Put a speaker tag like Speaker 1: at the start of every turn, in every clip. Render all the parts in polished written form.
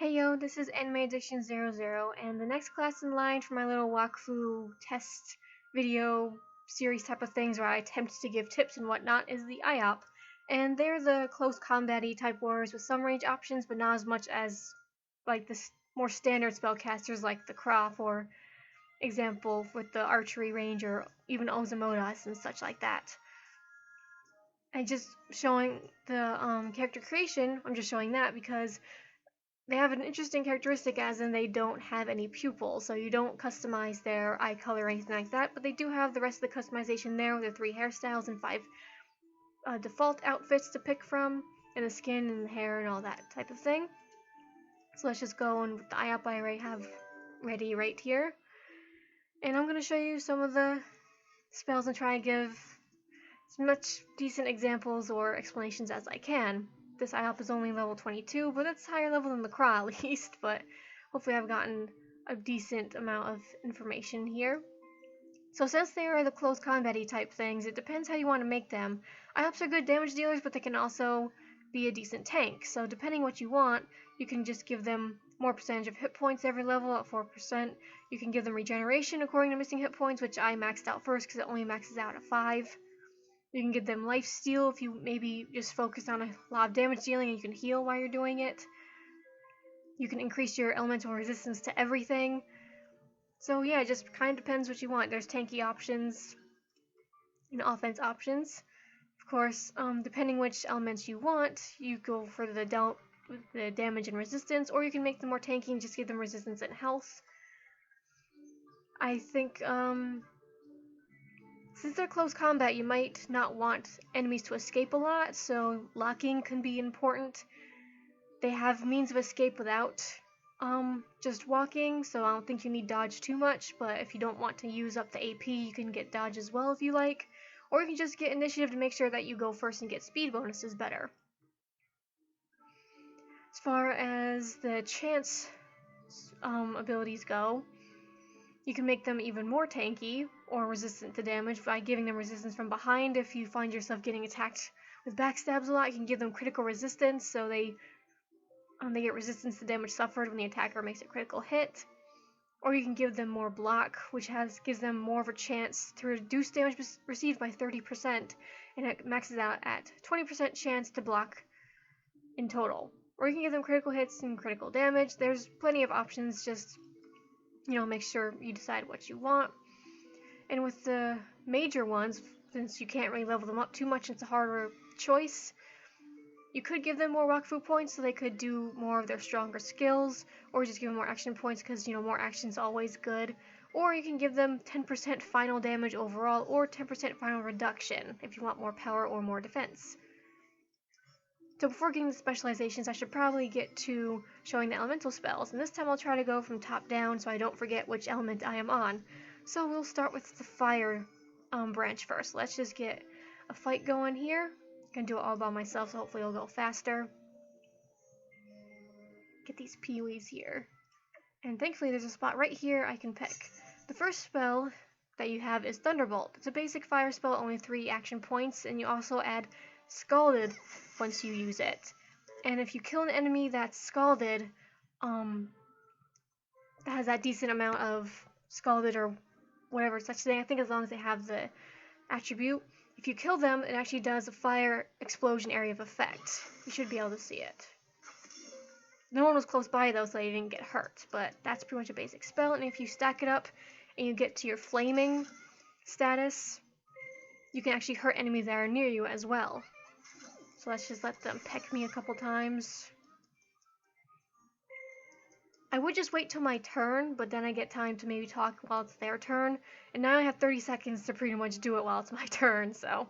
Speaker 1: Hey yo, this is Intimidation 00, and the next class in line for my little Wakfu test video series type of things where I attempt to give tips and whatnot is the Iop. And they're the close combat-y type warriors with some range options, but not as much as like the more standard spellcasters like the Krop, or example with the archery range, or even Ozymodas and such like that. And just showing the character creation, I'm just showing that because they have an interesting characteristic, as in they don't have any pupils, so you don't customize their eye color or anything like that, but they do have the rest of the customization there with their 3 hairstyles and 5 default outfits to pick from, and the skin and the hair and all that type of thing. So let's just go on with the Iop I already have ready right here. And I'm going to show you some of the spells and try and give as much decent examples or explanations as I can. This Iop is only level 22, but it's higher level than the Craw at least, but hopefully I've gotten a decent amount of information here. So since they are the close combat-y type things, it depends how you want to make them. Iops are good damage dealers, but they can also be a decent tank, so depending what you want, you can just give them more percentage of hit points every level at 4%. You can give them regeneration according to missing hit points, which I maxed out first because it only maxes out at 5. You can give them lifesteal if you maybe just focus on a lot of damage dealing and you can heal while you're doing it. You can increase your elemental resistance to everything. So yeah, it just kind of depends what you want. There's tanky options and offense options. Of course, depending which elements you want, you go for the damage and resistance, or you can make them more tanky and just give them resistance and health. I think, since they're close combat, you might not want enemies to escape a lot, so locking can be important. They have means of escape without just walking, so I don't think you need dodge too much, but if you don't want to use up the AP, you can get dodge as well if you like, or you can just get initiative to make sure that you go first and get speed bonuses better. As far as the chance abilities go, you can make them even more tanky or resistant to damage by giving them resistance from behind. If you find yourself getting attacked with backstabs a lot, you can give them critical resistance, so they get resistance to damage suffered when the attacker makes a critical hit. Or you can give them more block, which gives them more of a chance to reduce damage received by 30%, and it maxes out at 20% chance to block in total. Or you can give them critical hits and critical damage. There's plenty of options, just make sure you decide what you want. And with the major ones, since you can't really level them up too much, it's a harder choice. You could give them more Wakfu points so they could do more of their stronger skills, or just give them more action points because, more action is always good. Or you can give them 10% final damage overall, or 10% final reduction if you want more power or more defense. So before getting to specializations, I should probably get to showing the elemental spells, and this time I'll try to go from top down so I don't forget which element I am on. So we'll start with the fire branch first. Let's just get a fight going here. I'm gonna do it all by myself, so hopefully it'll go faster. Get these peewees here. And thankfully there's a spot right here I can pick. The first spell that you have is Thunderbolt. It's a basic fire spell, only 3 action points, and you also add Scalded once you use it. And if you kill an enemy that's scalded, that has that decent amount of scalded or whatever such thing, I think as long as they have the attribute, if you kill them, it actually does a fire explosion area of effect. You should be able to see it. No one was close by though, so they didn't get hurt, but that's pretty much a basic spell. And if you stack it up and you get to your flaming status, you can actually hurt enemies that are near you as well. So let's just let them peck me a couple times. I would just wait till my turn, but then I get time to maybe talk while it's their turn, and now I have 30 seconds to pretty much do it while it's my turn. So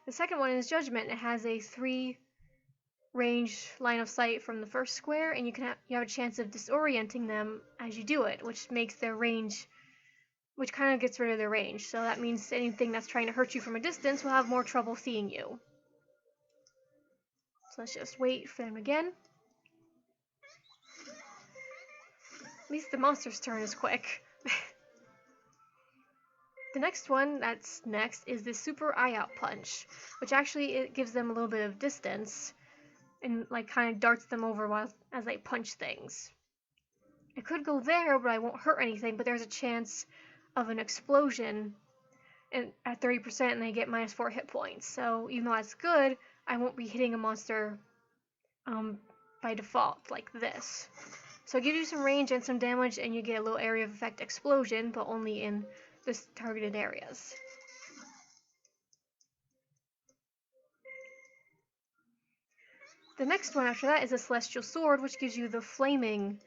Speaker 1: the second one is Judgment. It has a 3 range line of sight from the first square, and you have a chance of disorienting them as you do it, which makes their range, which kind of gets rid of their range. So that means anything that's trying to hurt you from a distance will have more trouble seeing you. So let's just wait for them again. At least the monster's turn is quick. The next one that's next is the Super Iop Punch, which actually it gives them a little bit of distance. and like kind of darts them over as they punch things. It could go there, but I won't hurt anything, but there's a chance of an explosion at 30% and they get -4 hit points. So even though that's good, I won't be hitting a monster by default like this. So it gives you some range and some damage, and you get a little area of effect explosion, but only in the targeted areas. The next one after that is a Celestial Sword, which gives you the flaming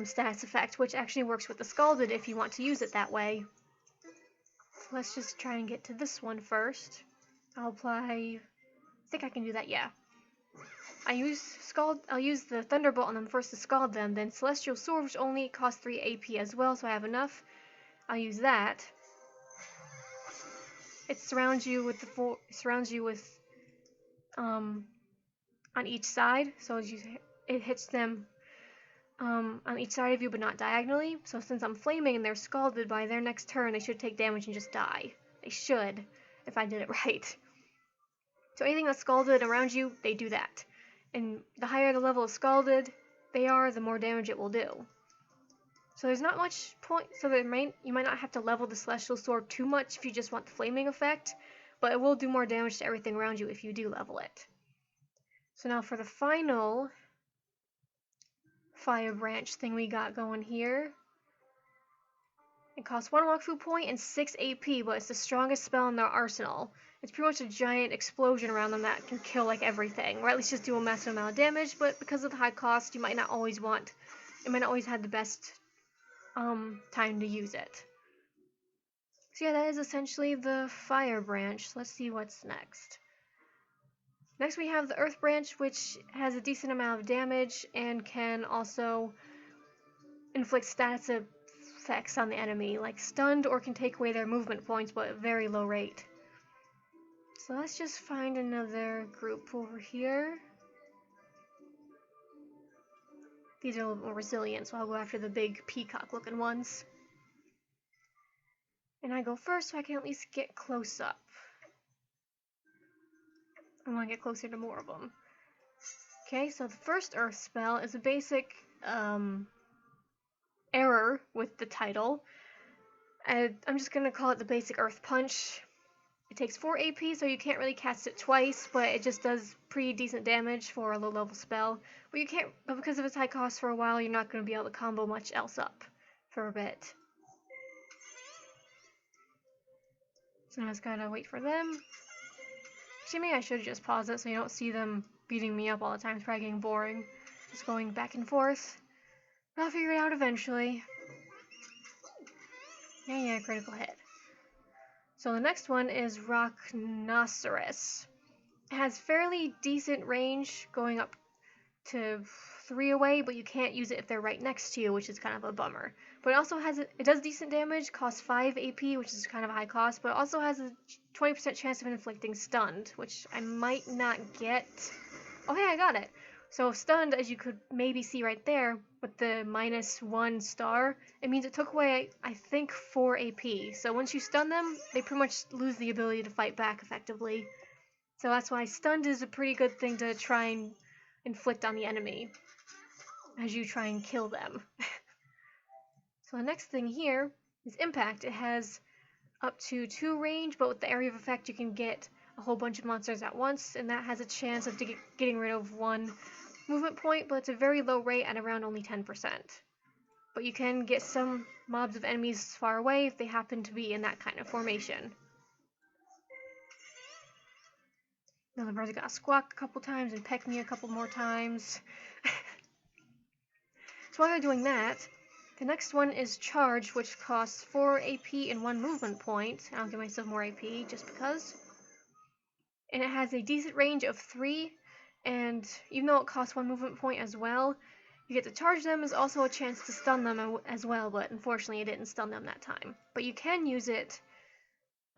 Speaker 1: status effect, which actually works with the Scalded if you want to use it that way. So let's just try and get to this one first. I'll apply... I think I can do that, yeah. I'll use the Thunderbolt on them first to scald them, then Celestial Sword, which only costs 3 AP as well, so I have enough. I'll use that. It surrounds you with on each side, so it hits them on each side of you, but not diagonally. So since I'm flaming and they're scalded, by their next turn, they should take damage and just die. They should, if I did it right. So anything that's scalded around you, they do that. And the higher the level of scalded they are, the more damage it will do. So there's not much point, so you might not have to level the Celestial Sword too much if you just want the flaming effect, but it will do more damage to everything around you if you do level it. So now for the final Fire Branch thing we got going here. It costs 1 Wakfu point and 6 AP, but it's the strongest spell in their arsenal. It's pretty much a giant explosion around them that can kill like everything, or at least just do a massive amount of damage, but because of the high cost, it might not always have the best time to use it. So yeah, that is essentially the Fire Branch. Let's see what's next. Next we have the Earth Branch, which has a decent amount of damage and can also inflict status effects on the enemy, like stunned, or can take away their movement points, but at a very low rate. So let's just find another group over here. These are a little more resilient, so I'll go after the big peacock-looking ones. And I go first so I can at least get close up. I want to get closer to more of them. Okay, so the first Earth spell is a basic error with the title. I'm just going to call it the basic Earth Punch. It takes 4 AP, so you can't really cast it twice, but it just does pretty decent damage for a low-level spell. But because of its high cost for a while, you're not going to be able to combo much else up for a bit. So I just gotta wait for them. Actually, maybe I should just pause it so you don't see them beating me up all the time. It's probably getting boring. Just going back and forth. But I'll figure it out eventually. Yeah, critical hit. So the next one is Rhinoceros. It has fairly decent range, going up to 3 away, but you can't use it if they're right next to you, which is kind of a bummer. But it does decent damage, costs 5 AP, which is kind of a high cost, but it also has a 20% chance of inflicting stunned, which I might not get. Oh hey, I got it! So stunned, as you could maybe see right there, with the -1 star, it means it took away, I think, 4 AP. So once you stun them, they pretty much lose the ability to fight back effectively. So that's why stunned is a pretty good thing to try and inflict on the enemy as you try and kill them. So the next thing here is Impact. It has up to 2 range, but with the area of effect you can get a whole bunch of monsters at once, and that has a chance of getting rid of 1 movement point, but it's a very low rate at around only 10%. But you can get some mobs of enemies far away if they happen to be in that kind of formation. Now the bird's gonna squawk a couple times and peck me a couple more times. So while they're doing that, the next one is Charge, which costs 4 AP and 1 movement point. I'll give myself more AP just because. And it has a decent range of 3, and even though it costs 1 movement point as well, you get to charge them. There's also a chance to stun them as well, but unfortunately it didn't stun them that time. But you can use it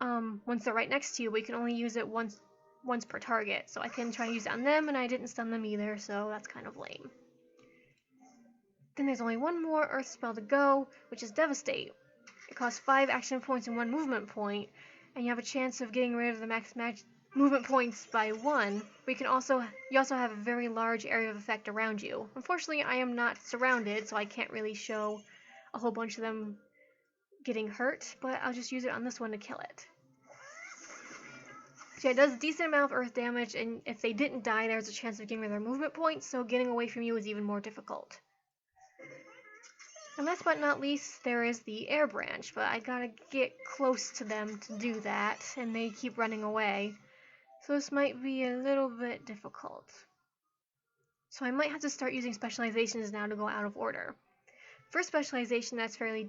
Speaker 1: once they're right next to you, but you can only use it once per target. So I can try to use it on them, and I didn't stun them either, so that's kind of lame. Then there's only one more Earth spell to go, which is Devastate. It costs 5 action points and 1 movement point, and you have a chance of getting rid of the movement points by 1, but you also have a very large area of effect around you. Unfortunately, I am not surrounded, so I can't really show a whole bunch of them getting hurt, but I'll just use it on this one to kill it. So yeah, it does a decent amount of earth damage, and if they didn't die, there's a chance of getting their movement points, so getting away from you is even more difficult. And last but not least, there is the air branch, but I gotta get close to them to do that, and they keep running away. So this might be a little bit difficult. So I might have to start using specializations now to go out of order. First specialization that's fairly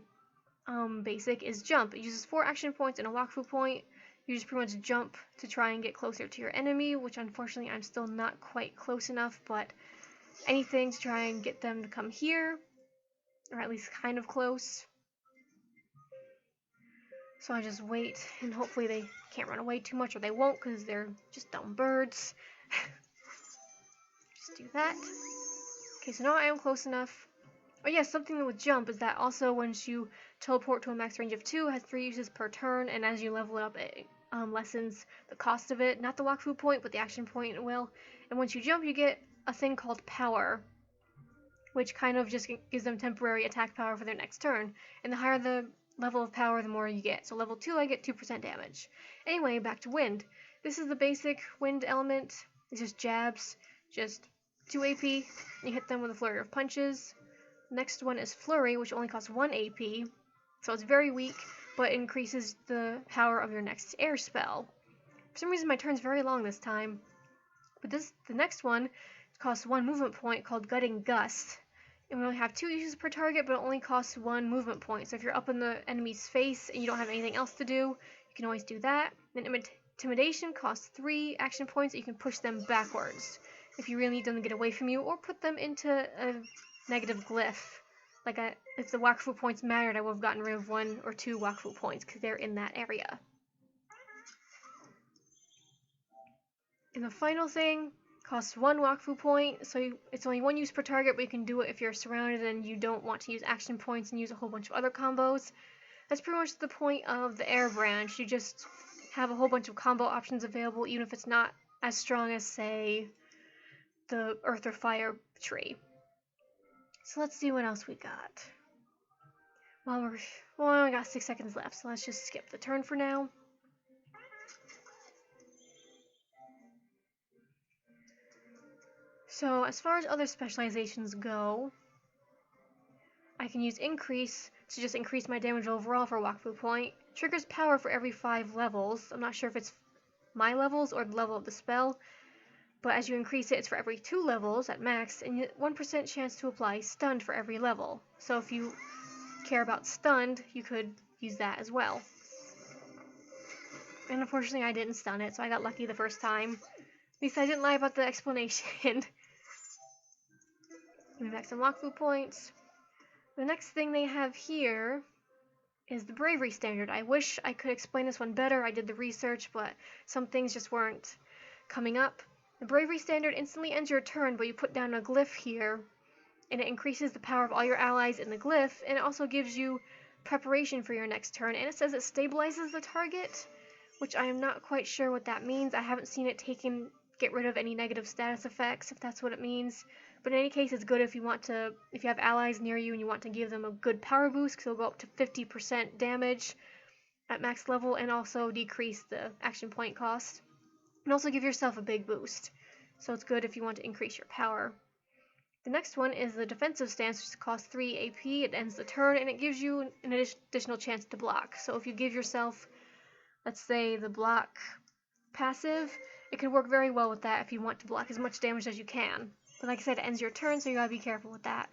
Speaker 1: basic is jump. It uses 4 action points and a Wakfu point. You just pretty much jump to try and get closer to your enemy, which unfortunately I'm still not quite close enough, but anything to try and get them to come here, or at least kind of close. So I just wait, and hopefully they can't run away too much, or they won't because they're just dumb birds. Just do that. Okay, so now I am close enough. Oh yeah, something with jump is that also once you teleport to a max range of 2, it has 3 uses per turn, and as you level it up, it lessens the cost of it. Not the Wakfu point, but the action point will. And once you jump, you get a thing called power, which kind of just gives them temporary attack power for their next turn. And the higher the level of power, the more you get. So level 2, I get 2% damage. Anyway, back to wind. This is the basic wind element. It's just jabs, just 2 AP. You hit them with a flurry of punches. Next one is Flurry, which only costs 1 AP, so it's very weak, but increases the power of your next air spell. For some reason my turn's very long this time, but the next one costs 1 movement point called Gutting Gust. And we only have 2 uses per target, but it only costs 1 movement point, so if you're up in the enemy's face and you don't have anything else to do, you can always do that. Then Intimidation costs 3 action points, so you can push them backwards if you really need them to get away from you, or put them into a negative glyph. Like if the Wakfu points mattered, I would have gotten rid of 1 or 2 Wakfu points because they're in that area. And the final thing costs 1 Wakfu point, so it's only 1 use per target, but you can do it if you're surrounded and you don't want to use action points and use a whole bunch of other combos. That's pretty much the point of the air branch. You just have a whole bunch of combo options available, even if it's not as strong as, say, the earth or fire tree. So let's see what else we got. Well, we only got 6 seconds left, so let's just skip the turn for now. So as far as other specializations go, I can use Increase to just increase my damage overall for Wakfu point. Triggers power for every 5 levels. I'm not sure if it's my levels or the level of the spell, but as you increase it, it's for every 2 levels at max, and 1% chance to apply Stunned for every level. So if you care about Stunned, you could use that as well. And unfortunately, I didn't stun it, so I got lucky the first time. At least I didn't lie about the explanation. Give me back some Wakfu points. The next thing they have here is the Bravery Standard. I wish I could explain this one better. I did the research, but some things just weren't coming up. The Bravery Standard instantly ends your turn, but you put down a glyph here, and it increases the power of all your allies in the glyph, and it also gives you preparation for your next turn, and it says it stabilizes the target, which I am not quite sure what that means. I haven't seen it get rid of any negative status effects, if that's what it means. But in any case, it's good if you have allies near you and you want to give them a good power boost, because it'll go up to 50% damage at max level, and also decrease the action point cost. And also give yourself a big boost. So it's good if you want to increase your power. The next one is the defensive stance, which costs 3 AP. It ends the turn, and it gives you an additional chance to block. So if you give yourself, let's say, the block passive, it can work very well with that if you want to block as much damage as you can. But like I said, it ends your turn, so you gotta be careful with that.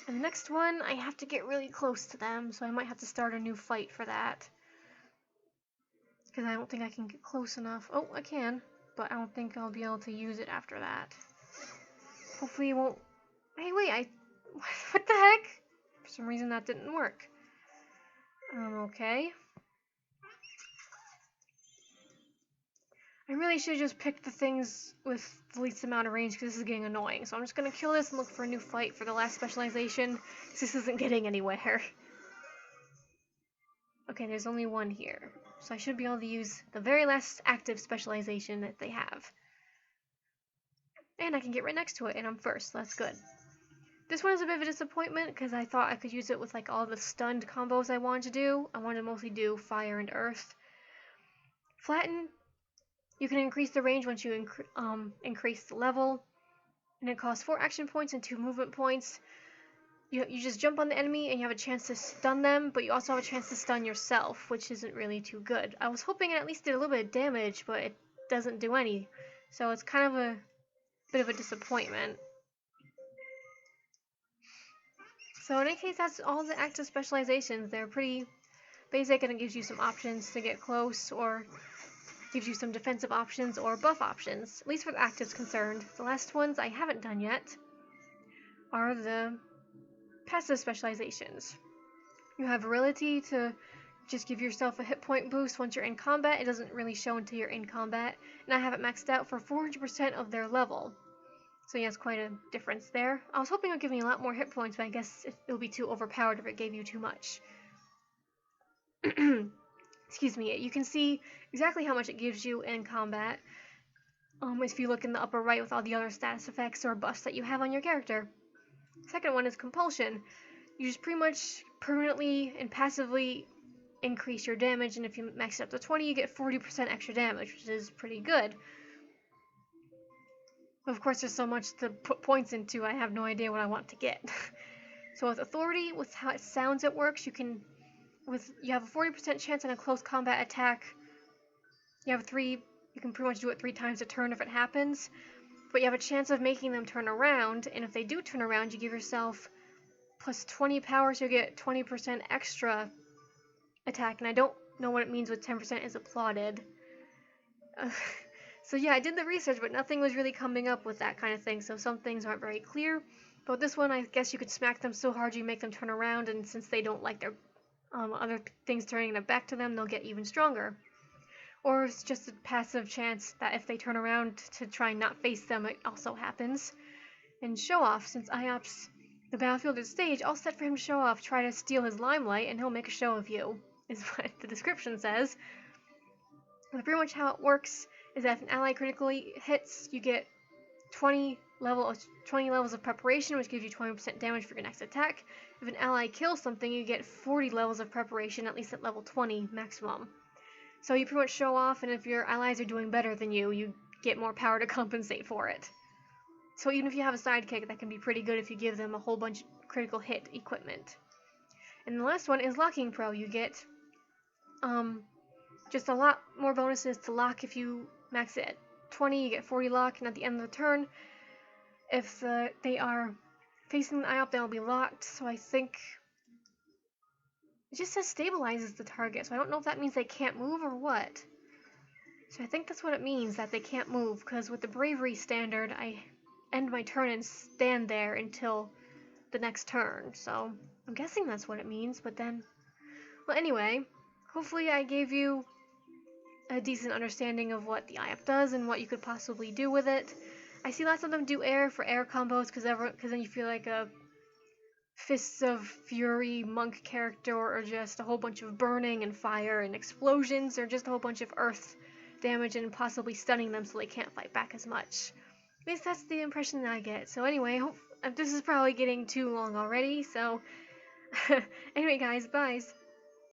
Speaker 1: And the next one, I have to get really close to them, so I might have to start a new fight for that. Because I don't think I can get close enough. Oh, I can, but I don't think I'll be able to use it after that. Hopefully it won't... Hey, wait, what the heck? For some reason that didn't work. Okay. I really should have just picked the things with the least amount of range, because this is getting annoying. So I'm just going to kill this and look for a new fight for the last specialization, because this isn't getting anywhere. Okay, there's only one here. so I should be able to use the very last active specialization that they have. And I can get right next to it, and I'm first, so that's good. This one is a bit of a disappointment, because I thought I could use it with like all the stunned combos I wanted to do. I wanted to mostly do fire and earth. Flatten, you can increase the range once you increase the level, and it costs 4 action points and 2 movement points. You just jump on the enemy and you have a chance to stun them, but you also have a chance to stun yourself, which isn't really too good. I was hoping it at least did a little bit of damage, but it doesn't do any, so it's kind of a bit of a disappointment. So in any case, that's all the active specializations. They're pretty basic, and it gives you some options to get close, or gives you some defensive options or buff options, at least where the active's concerned. The last ones I haven't done yet are the Pesto Specializations. You have Virility to just give yourself a hit point boost once you're in combat. It doesn't really show until you're in combat, and I have it maxed out for 400% of their level. So yeah, it's quite a difference there. I was hoping it would give me a lot more hit points, but I guess it would be too overpowered if it gave you too much. Excuse me. You can see exactly how much it gives you in combat if you look in the upper right with all the other status effects or buffs that you have on your character. Second one is Compulsion. You just pretty much permanently and passively increase your damage, and if you max it up to 20, you get 40% extra damage, which is pretty good. Of course, there's so much to put points into, I have no idea what I want to get. So with Authority, with how it sounds it works, you have a 40% chance on a close combat attack. You can pretty much do it 3 times a turn if it happens, but you have a chance of making them turn around, and if they do turn around, you give yourself plus 20 power, so you get 20% extra attack, and I don't know what it means with 10% is applauded. So yeah, I did the research, but nothing was really coming up with that kind of thing, so some things aren't very clear. But with this one, I guess you could smack them so hard you make them turn around, and since they don't like their other things turning their back to them, they'll get even stronger. Or it's just a passive chance that if they turn around to try and not face them, it also happens. And Show Off, since Iop's the battlefield is stage, all set for him to show off, try to steal his limelight, and he'll make a show of you, is what the description says. And pretty much how it works is that if an ally critically hits, you get 20 levels of preparation, which gives you 20% damage for your next attack. If an ally kills something, you get 40 levels of preparation, at least at level 20 maximum. So you pretty much show off, and if your allies are doing better than you, you get more power to compensate for it. So even if you have a sidekick, that can be pretty good if you give them a whole bunch of critical hit equipment. And the last one is Locking Pro. You get just a lot more bonuses to lock. If you max it at 20, you get 40 lock, and at the end of the turn, if they are facing the Iop, they'll be locked. So I think it just says stabilizes the target, so I don't know if that means they can't move or what. So I think that's what it means, that they can't move, because with the Bravery Standard, I end my turn and stand there until the next turn. So I'm guessing that's what it means, but then... Well, anyway, hopefully I gave you a decent understanding of what the Iop does and what you could possibly do with it. I see lots of them do air for air combos, because then you feel like a Fists of Fury monk character, or just a whole bunch of burning and fire and explosions, or just a whole bunch of earth damage and possibly stunning them so they can't fight back as much. At least that's the impression that I get. So anyway, this is probably getting too long already, so anyway guys, bye.